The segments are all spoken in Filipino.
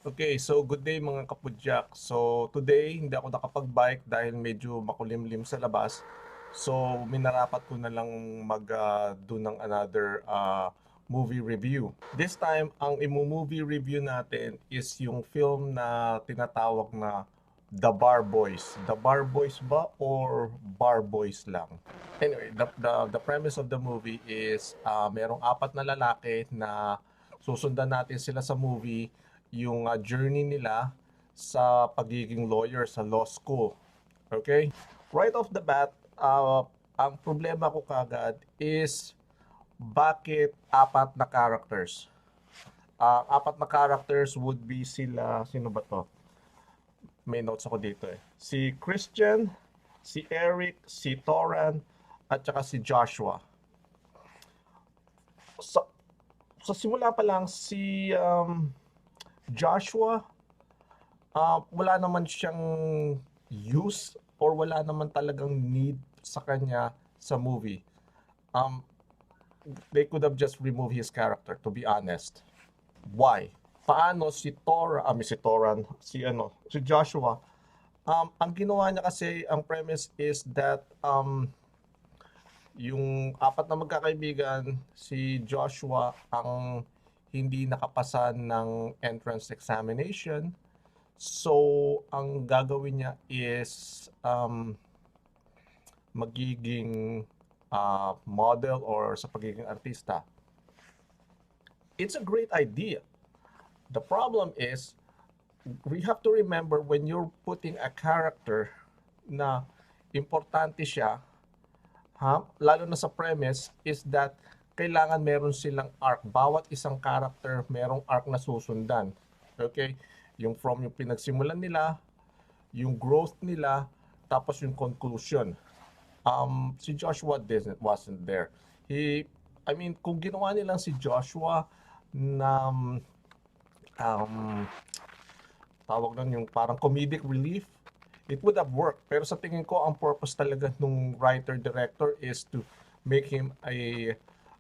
Okay, so good day mga kapudyak. So today hindi ako nakapag-bike dahil medyo makulimlim sa labas. So minarapat ko na lang do ng another movie review. This time, ang movie review natin is yung film na tinatawag na The Bar Boys. The Bar Boys ba or Bar Boys lang? Anyway, the premise of the movie is merong apat na lalaki na susundan natin sila sa movie yung journey nila sa pagiging lawyer sa law school. Okay? Right off the bat, ang problema ko kagad is bakit apat na characters? Apat na characters would be sila, sino ba to? May notes ako dito eh. Si Christian, si Eric, si Toran, at saka si Joshua. Sa simula pa lang, si Joshua, wala naman siyang use or wala naman talagang need sa kanya sa movie. They could have just removed his character, to be honest. Why? Paano si Toran, si Joshua, ang ginawa niya kasi, ang premise is that yung apat na magkakaibigan, si Joshua ang hindi nakapasa ng entrance examination. So, ang gagawin niya is magiging model or sa pagiging artista. It's a great idea. The problem is, we have to remember when you're putting a character na importante siya, lalo na sa premise, is that kailangan meron silang arc. Bawat isang character merong arc na susundan. Okay? Yung from yung pinagsimulan nila, yung growth nila, tapos yung conclusion. Si Joshua wasn't there. Kung ginawa nilang si Joshua na tawag nun yung parang comedic relief, it would have worked. Pero sa tingin ko, ang purpose talaga nung writer-director is to make him a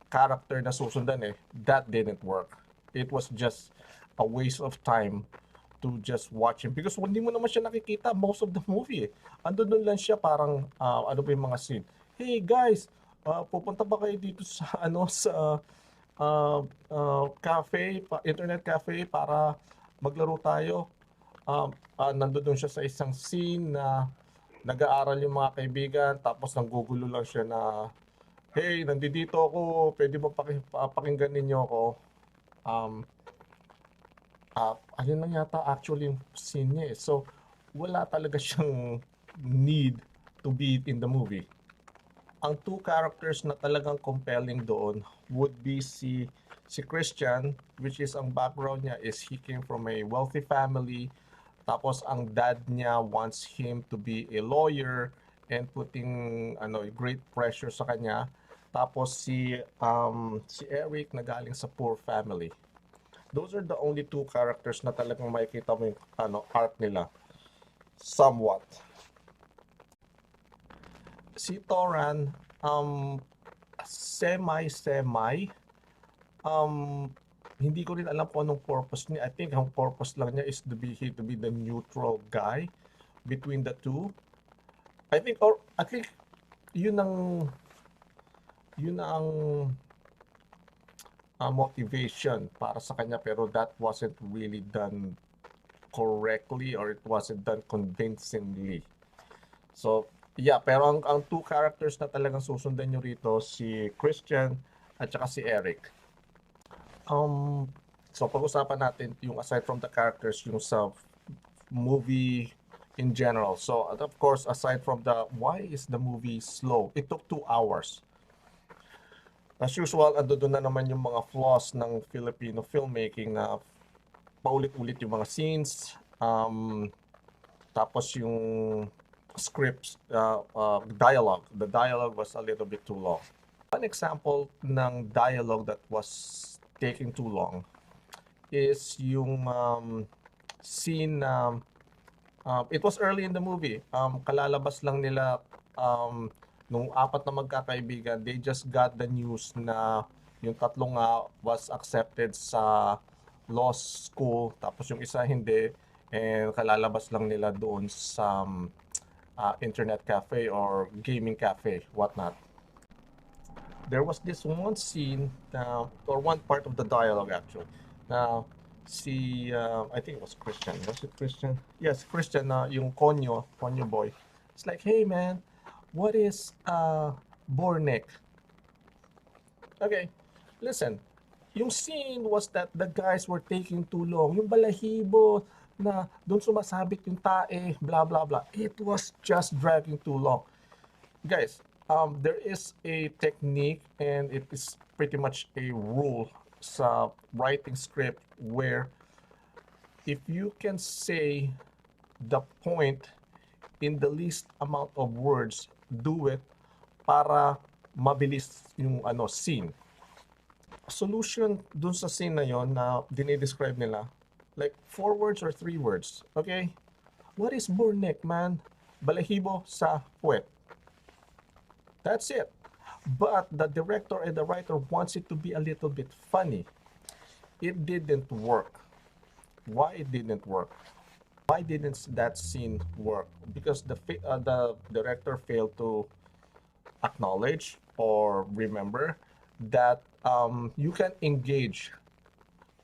character na susundan eh. That didn't work. It was just a waste of time to just watch him. Because hindi mo naman siya nakikita most of the movie eh. Andun lang siya parang, ano ba yung mga scene. Hey guys, pupunta ba kayo dito sa, cafe, internet cafe para maglaro tayo? Nandun siya sa isang scene na nag-aaral yung mga kaibigan, tapos nanggugulo lang siya na, hey, nandito ako, pwede ba pakinggan ninyo ako? Ayun lang yata actually yung scene niya eh. So, wala talaga siyang need to be in the movie. Ang two characters na talagang compelling doon would be si Christian, which is ang background niya is he came from a wealthy family. Tapos ang dad niya wants him to be a lawyer and putting great pressure sa kanya. Tapos si Eric na galing sa poor family. Those are the only two characters na talagang makikita mo yung arc nila. Somewhat. Si Toran, semi, hindi ko rin alam kung anong purpose niya. I think ang purpose lang niya is to be the neutral guy between the two. I think yun ang motivation para sa kanya, pero that wasn't really done correctly or it wasn't done convincingly. So, yeah, pero ang two characters na talagang susundan nyo rito, si Christian at saka si Eric. So pag-usapan natin yung aside from the characters, yung sa movie in general. So of course, aside from why is the movie slow? It took 2 hours. As usual, doon na naman yung mga flaws ng Filipino filmmaking na paulit-ulit yung mga scenes. Tapos yung scripts, dialogue. The dialogue was a little bit too long. One example ng dialogue that was taking too long is yung scene na it was early in the movie. Kalalabas lang nila nung apat na magkakaibigan, they just got the news na yung tatlong was accepted sa law school, tapos yung isa hindi, and kalalabas lang nila doon sa internet cafe or gaming cafe, whatnot. There was this one scene or one part of the dialogue actually. Now, I think it was Christian. Was it Christian? Yes, Christian. Yung Konyo boy. It's like, hey man, what is Bornek? Okay, listen. Yung scene was that the guys were taking too long. Yung balahibo na doon sumasabit yung tae, blah blah blah. It was just dragging too long. Guys, there is a technique and it is pretty much a rule sa writing script where if you can say the point in the least amount of words, do it para mabilis yung scene. Solution dun sa scene na yon na dinidescribe nila, like 4 words or 3 words, okay? What is burnek, man? Balahibo sa puwet. That's it. But the director and the writer wants it to be a little bit funny. It didn't work. Why it didn't work? Why didn't that scene work? Because the director failed to acknowledge or remember that you can engage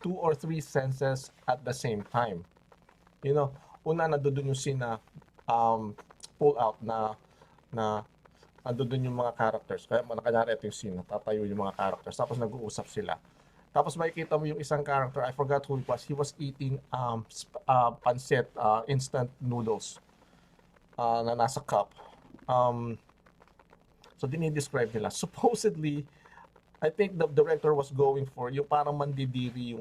2 or 3 senses at the same time. You know, una nandoon yung scene na pull out na nandoon yung mga characters. Kaya nakanyari ito yung scene, tatayo yung mga characters. Tapos nag-uusap sila. Tapos makikita mo yung isang character, I forgot who it was. He was eating pancit, instant noodles na nasa cup. So dinidescribe nila. Supposedly, I think the director was going for yung parang mandidiri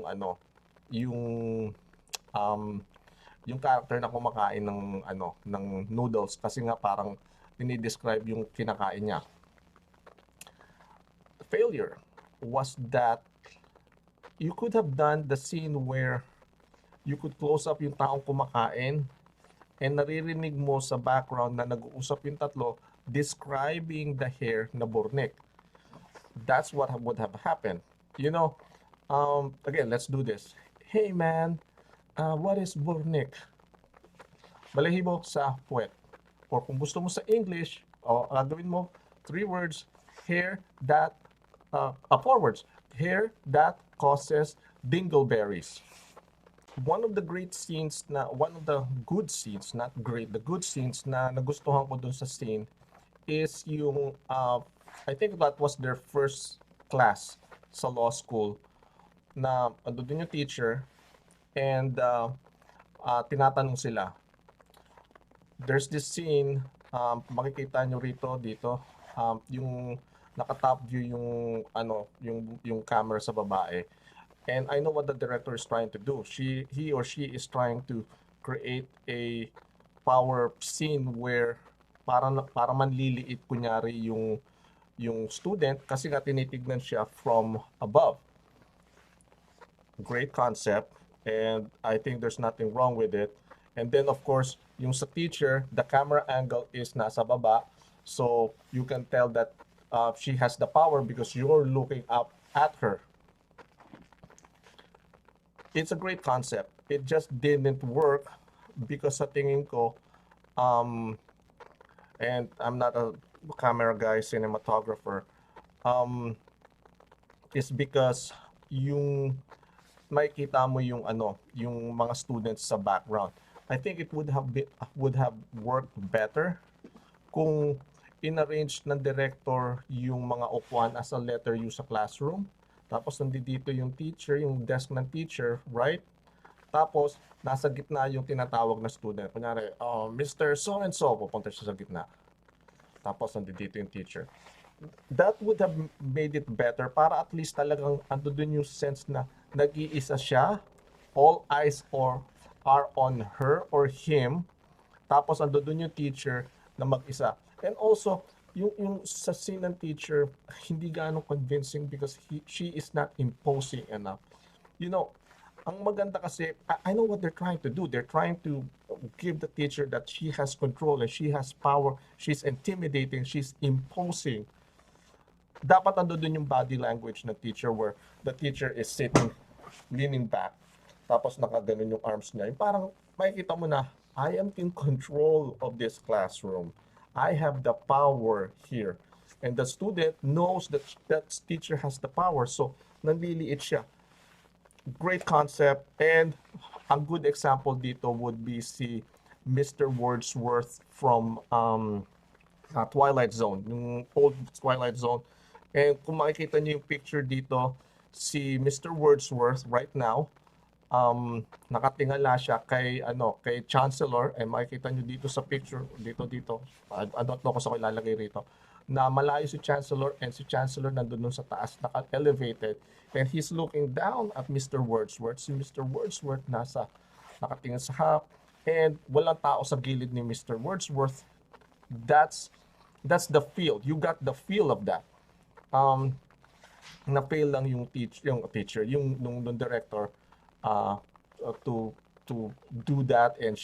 yung yung character na kumakain ng noodles kasi nga parang dinidescribe yung kinakain niya. The failure was that you could have done the scene where you could close up yung taong kumakain and naririnig mo sa background na nag-uusap yung tatlo describing the hair na burnek. That's what would have happened. You know, again, let's do this. Hey man, what is burnek? Balahibo sa puwet. Or kung gusto mo sa English, gagawin mo 3 words, hair that, 4 words, hair that causes dingleberries. One of the good scenes, not great, the good scenes na nagustuhan ko dun sa scene is yung, I think that was their first class sa law school na ando din yung teacher and tinatanong sila. There's this scene, makikita nyo dito, yung naka-top view yung camera sa babae. And I know what the director is trying to do. He or she is trying to create a power scene where para manliliit kunyari yung student kasi nga tinitignan siya from above. Great concept and I think there's nothing wrong with it. And then of course, yung sa teacher, the camera angle is nasa baba. So you can tell that she has the power because you're looking up at her. It's a great concept. It just didn't work because sa tingin ko, and I'm not a camera guy, cinematographer, is because yung makikita mo yung yung mga students sa background. I think it would have worked better kung inarrange ng director yung mga upuan as a letter U sa classroom. Tapos nandito yung teacher, yung desk ng teacher, right? Tapos nasa gitna yung tinatawag na student. Kunyari, Mr. So-and-so, pupunta siya sa gitna. Tapos nandito yung teacher. That would have made it better para at least talagang ando dun yung sense na nag-iisa siya, all eyes are on her or him, tapos ando dun yung teacher na mag-isa. And also, yung sa scene ng teacher, hindi gaano convincing because she is not imposing enough. You know, ang maganda kasi, I know what they're trying to do. They're trying to give the teacher that she has control and she has power. She's intimidating, she's imposing. Dapat ando dun yung body language ng teacher where the teacher is sitting, leaning back. tapos nakaganon yung arms niya. Yung parang makikita mo na, I am in control of this classroom. I have the power here. And the student knows that that teacher has the power. So, nanliliit siya. Great concept. And a good example dito would be si Mr. Wordsworth from Twilight Zone, yung old Twilight Zone. And kung makikita niyo yung picture dito, si Mr. Wordsworth right now, nakatingala siya kay Chancellor, and makikita niyo dito sa picture, dito. I don't know kung saan ko ilalagay rito, na malayo si Chancellor, and si Chancellor nandun sa taas, naka-elevated, and he's looking down at Mr. Wordsworth. Si Mr. Wordsworth nakatingin sa harap, and walang tao sa gilid ni Mr. Wordsworth. That's the feel. You got the feel of that. Na-fail lang yung teacher, yung director, to do that, and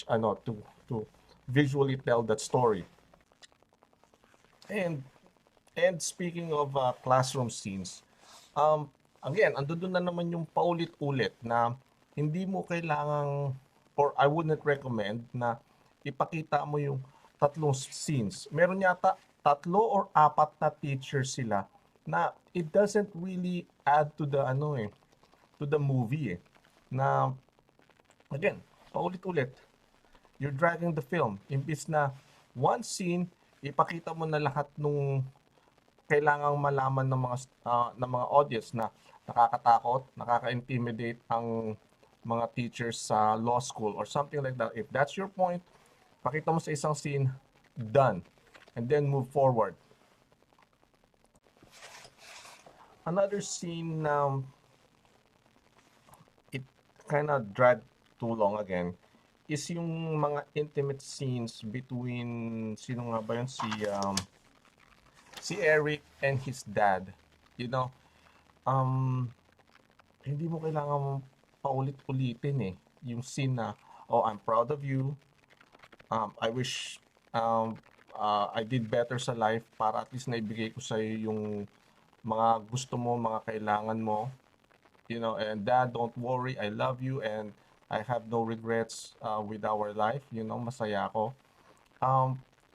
to visually tell that story. And speaking of classroom scenes, again, andun na naman yung paulit-ulit na hindi mo kailangang, or I wouldn't recommend na ipakita mo yung tatlong scenes. Meron yata 3 or 4 na teachers sila na it doesn't really add to the to the movie na again, paulit-ulit. You're dragging the film. Imbis na one scene, ipakita mo na lahat nung kailangang malaman ng mga audience na nakakatakot, nakaka-intimidate ang mga teachers sa law school or something like that. If that's your point, pakita mo sa isang scene, done. And then move forward. Another scene na it kind of dragged too long again is yung mga intimate scenes between, sino nga ba yun, si Eric and his dad. You know, hindi mo kailangan paulit-ulitin yung scene na, oh, I'm proud of you, I wish I did better sa life para at least naibigay ko sa'yo yung mga gusto mo, mga kailangan mo, you know, and dad, don't worry, I love you and I have no regrets with our life, you know, masaya ako.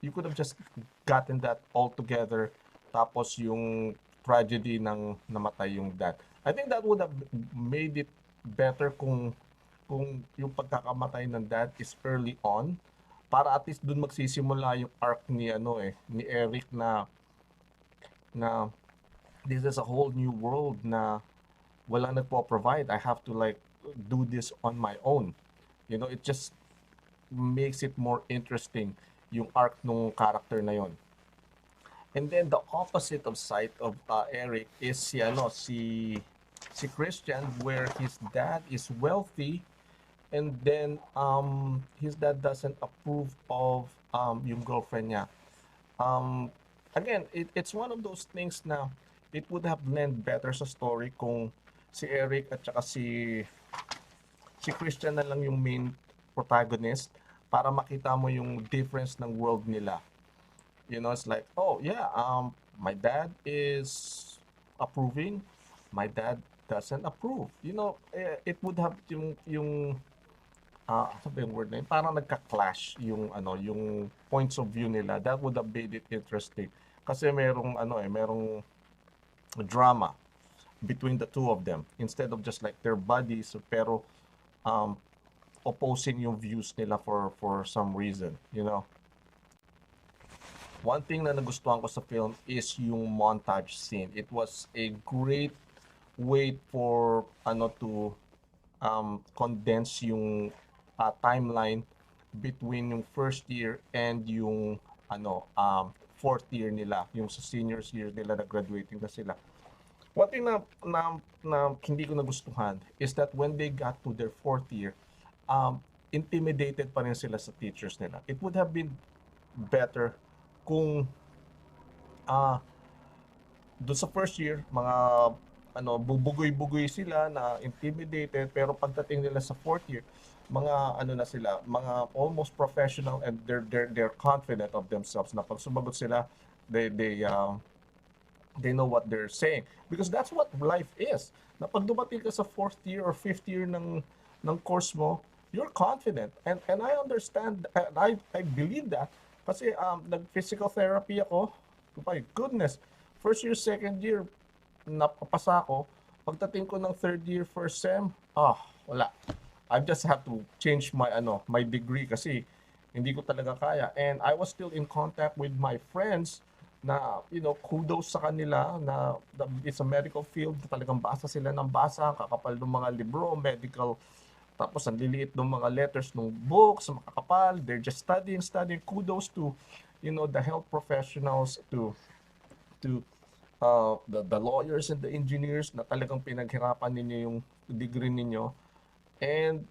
You could have just gotten that all together, tapos yung tragedy ng namatay yung dad. I think that would have made it better kung yung pagkakamatay ng dad is early on, para at least dun magsisimula yung arc ni ni Eric na this is a whole new world na wala nagpo-provide. I have to like do this on my own. You know, it just makes it more interesting yung arc nung character na yon. And then the opposite of side of Eric is si Christian, where his dad is wealthy, and then his dad doesn't approve of yung girlfriend niya. Again, it's one of those things na it would have lent better sa story kung si Eric at saka si Christian na lang yung main protagonist para makita mo yung difference ng world nila. You know, it's like, oh yeah, my dad is approving, my dad doesn't approve. You know, it would have yung ano ba yung word na yun? Parang nagka-clash yung yung points of view nila. That would have made it interesting. Kasi merong merong drama between the two of them instead of just like their buddies, pero opposing yung views nila for some reason, you know. One thing na nagustuhan ko sa film is yung montage scene. It was a great way for to condense yung timeline between yung first year and yung fourth year nila, yung sa seniors year nila na graduating na sila. One thing na hindi ko nagustuhan is that when they got to their fourth year, intimidated pa rin sila sa teachers nila. It would have been better kung doon sa first year, mga bubugoy-bugoy sila na intimidated, pero pagdating nila sa fourth year, mga na sila, mga almost professional, and they're confident of themselves na pag sumagot sila, they know what they're saying, because that's what life is. Na pag dumating ka sa fourth year or fifth year ng ng course mo, you're confident. And I understand, and I believe that. Kasi nag-physical therapy ako. My goodness. First year, second year, napapasa ako. Pagdating ko ng third year, first sem, wala. I just have to change my degree kasi hindi ko talaga kaya. And I was still in contact with my friends na, kudos sa kanila na it's a medical field, talagang basa sila ng basa, kakapal ng mga libro, medical, tapos ang liliit ng mga letters ng books, makakapal, they're just studying. Kudos to, the health professionals, to the lawyers and the engineers na talagang pinaghirapan ninyo yung degree ninyo. And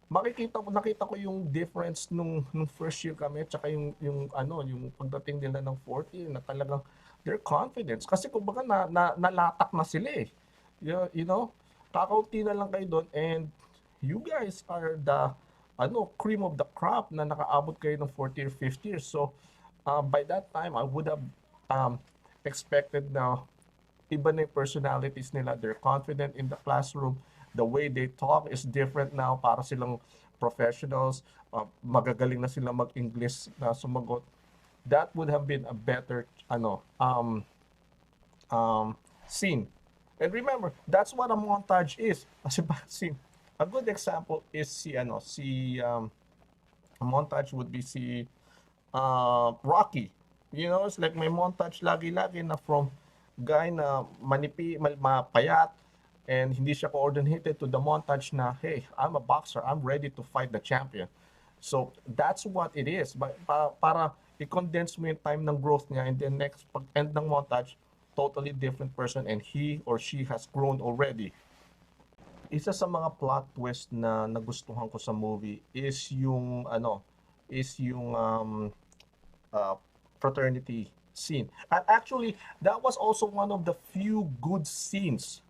nakita ko yung difference nung first year kami tsaka yung pagdating nila ng fourth year na talagang their confidence kasi kumbaga nalatak na sila eh. Kakaunti na lang kayo doon and you guys are the cream of the crop na nakaabot kayo ng fourth year, fifth year. So by that time I would have expected na iba na yung personalities nila. They're confident in the classroom. The way they talk is different now. Para silang professionals. Magagaling na sila mag-English na sumagot. That would have been a better scene. And remember, that's what a montage is. Kasi scene. A good example is a montage would be Rocky. It's like may montage lagi-lagi na from guy na mapayat and hindi siya coordinated to the montage na, hey, I'm a boxer, I'm ready to fight the champion. So that's what it is. Para i-condense mo yung time ng growth niya and then next pag end ng montage, totally different person and he or she has grown already. Isa sa mga plot twist na nagustuhan ko sa movie is yung fraternity scene. And actually, that was also one of the few good scenes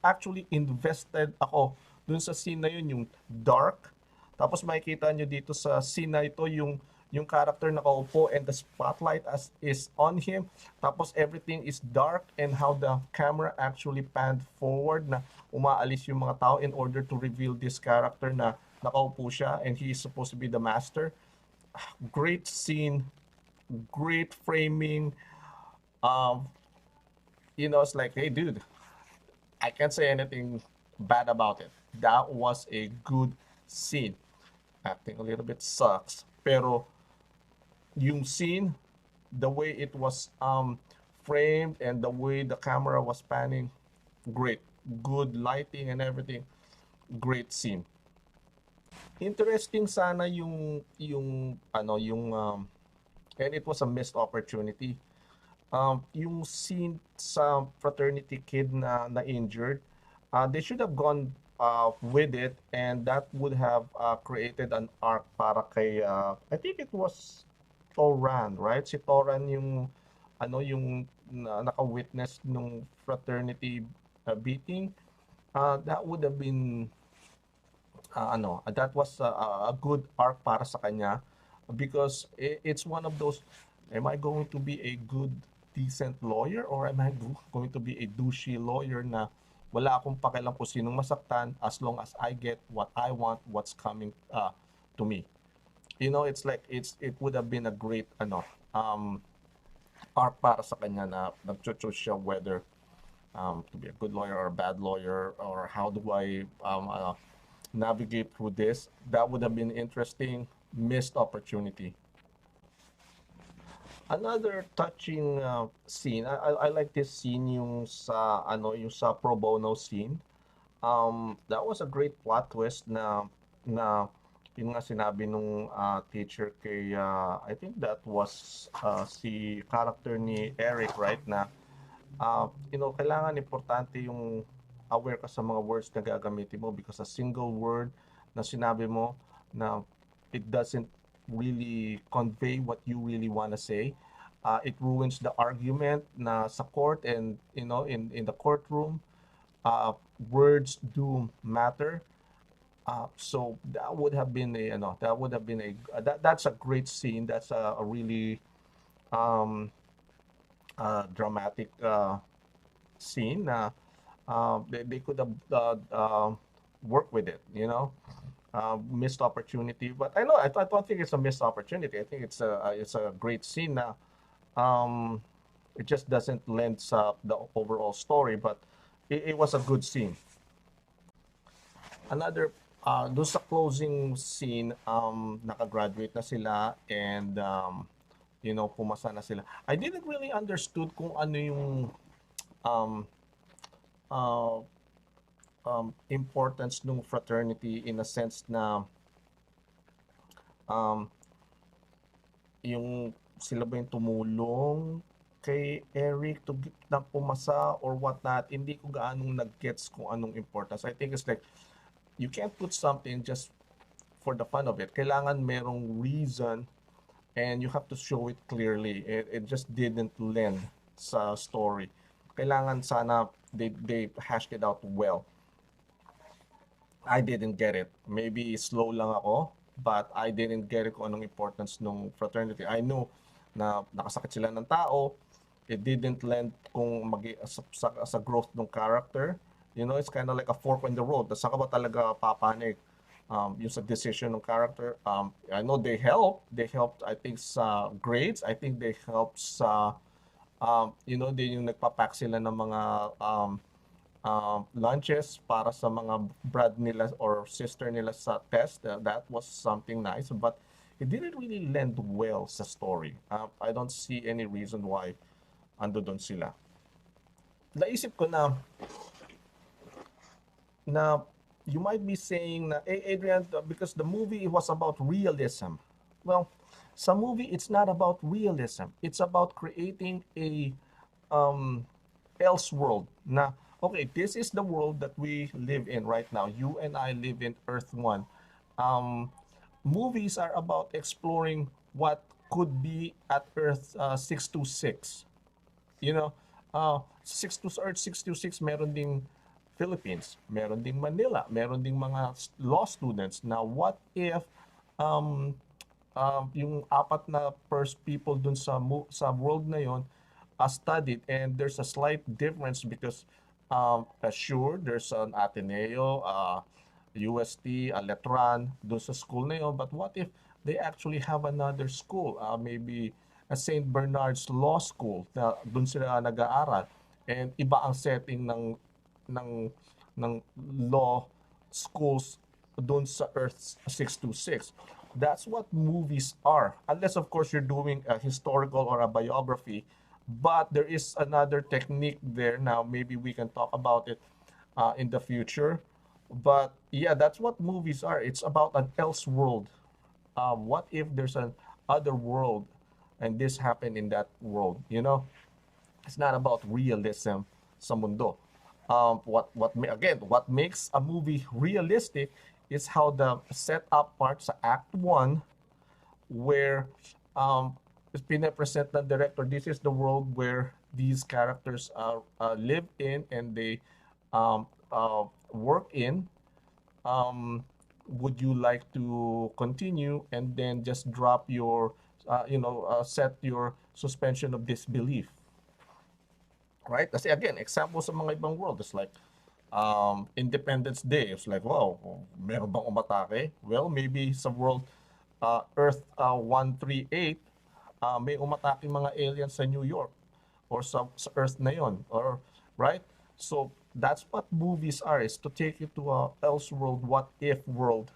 actually invested ako dun sa scene na yun, yung dark. Tapos makikita nyo dito sa scene na ito yung character nakaupo and the spotlight is on him. Tapos everything is dark and how the camera actually panned forward na umaalis yung mga tao in order to reveal this character na nakaupo siya and he is supposed to be the master. Great scene, great framing. It's like, hey, dude, I can't say anything bad about it. That was a good scene. Acting a little bit sucks, pero yung scene, the way it was framed and the way the camera was panning, great. Good lighting and everything, great scene. Interesting sana and it was a missed opportunity. Yung scene sa fraternity kid na injured, they should have gone with it and that would have created an arc para kay I think it was Toran, right? Si Toran yung naka-witness nung fraternity beating. That would have been that was a good arc para sa kanya because it's one of those, am I going to be a good decent lawyer or am I going to be a douchey lawyer na wala akong pakialam kung sinong masaktan as long as I get what I want, what's coming to me. It's like it would have been a great arc para sa kanya na nag-choose siya whether to be a good lawyer or a bad lawyer or how do I navigate through this. That would have been interesting. Missed opportunity. Another touching scene. I like this scene yung sa pro bono scene. That was a great plot twist na yung nga sinabi nung teacher kay I think that was si character ni Eric, right, na kailangan importante yung aware ka sa mga words na gagamitin mo because a single word na sinabi mo na it doesn't really convey what you really want to say. It ruins the argument na sa court and in the courtroom. Words do matter. So that would have been that's a great scene. That's a really dramatic scene na they could have work with it, you know. Missed opportunity, but I don't think it's a missed opportunity. I think it's a great scene now. Um, it just doesn't lend sa the overall story, but it was a good scene. Another, doon sa closing scene, nakagraduate na sila and you know, pumasa na sila. I didn't really understood kung ano yung um, uh, importance ng fraternity in a sense na um, yung sila ba yung tumulong kay Eric na pumasa or what not. Hindi ko gaanong nag-gets kung anong importance. I think it's like you can't put something just for the fun of it. Kailangan merong reason and you have to show it clearly. It just didn't lend sa story. Kailangan sana they hashed it out well. I didn't get it. Maybe slow lang ako, but I didn't get it kung anong importance ng fraternity. I know na nakasakit sila ng tao. It didn't lend kung sa growth ng character. You know, it's kind of like a fork in the road. Saan ka ba talaga papanig? Yung sa decision ng character. I know they helped. They helped, I think, sa grades. I think they helped sa, you know, din yung nagpapack sila ng mga lunches para sa mga brad nila or sister nila sa test. That was something nice, but it didn't really lend well sa story. I don't see any reason why ando doon sila. Naisip ko na you might be saying na, hey Adrian, because the movie was about realism. Well, sa movie, it's not about realism. It's about creating a um, else world na, okay, this is the world that we live in right now. You and I live in Earth 1. Um, Movies are about exploring what could be at Earth 626. You know, 626, meron ding Philippines, meron ding Manila, meron ding mga law students. Now, what if um, yung apat na first people dun sa world na yon studied and there's a slight difference because sure, there's an Ateneo, UST, a Letran dun sa school na yon, but what if they actually have another school, maybe a St. Bernard's Law School na dun sila nag-aaral and iba ang setting ng ng law schools doon sa Earth 626. That's what movies are. Unless of course you're doing a historical or a biography, but there is another technique there now. Maybe we can talk about it in the future. But yeah, that's what movies are. It's about an else world. What if there's an other world and this happened in that world? You know, it's not about realism sa mundo. What makes a movie realistic is how the setup part sa Act 1 where pinapresent ng director, this is the world where these characters live in and they work in. Would you like to continue and then just drop your, set your suspension of disbelief? Right? Kasi again, example sa mga ibang world, it's like Independence Day. It's like, wow, meron bang umatake? Well, maybe sa world Earth 138, may umatake mga aliens sa New York or sa Earth na yon, or right? So that's what movies are, is to take you to a else world, what if world,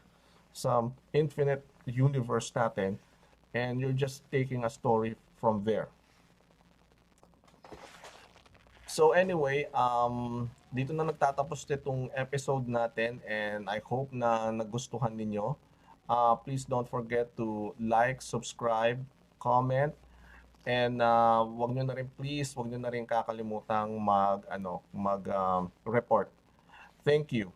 some infinite universe natin, and you're just taking a story from there. So anyway, dito na nagtatapos itong episode natin and I hope na nagustuhan ninyo. Please don't forget to like, subscribe, comment, and wag nyo na rin kakalimutang report. Thank you.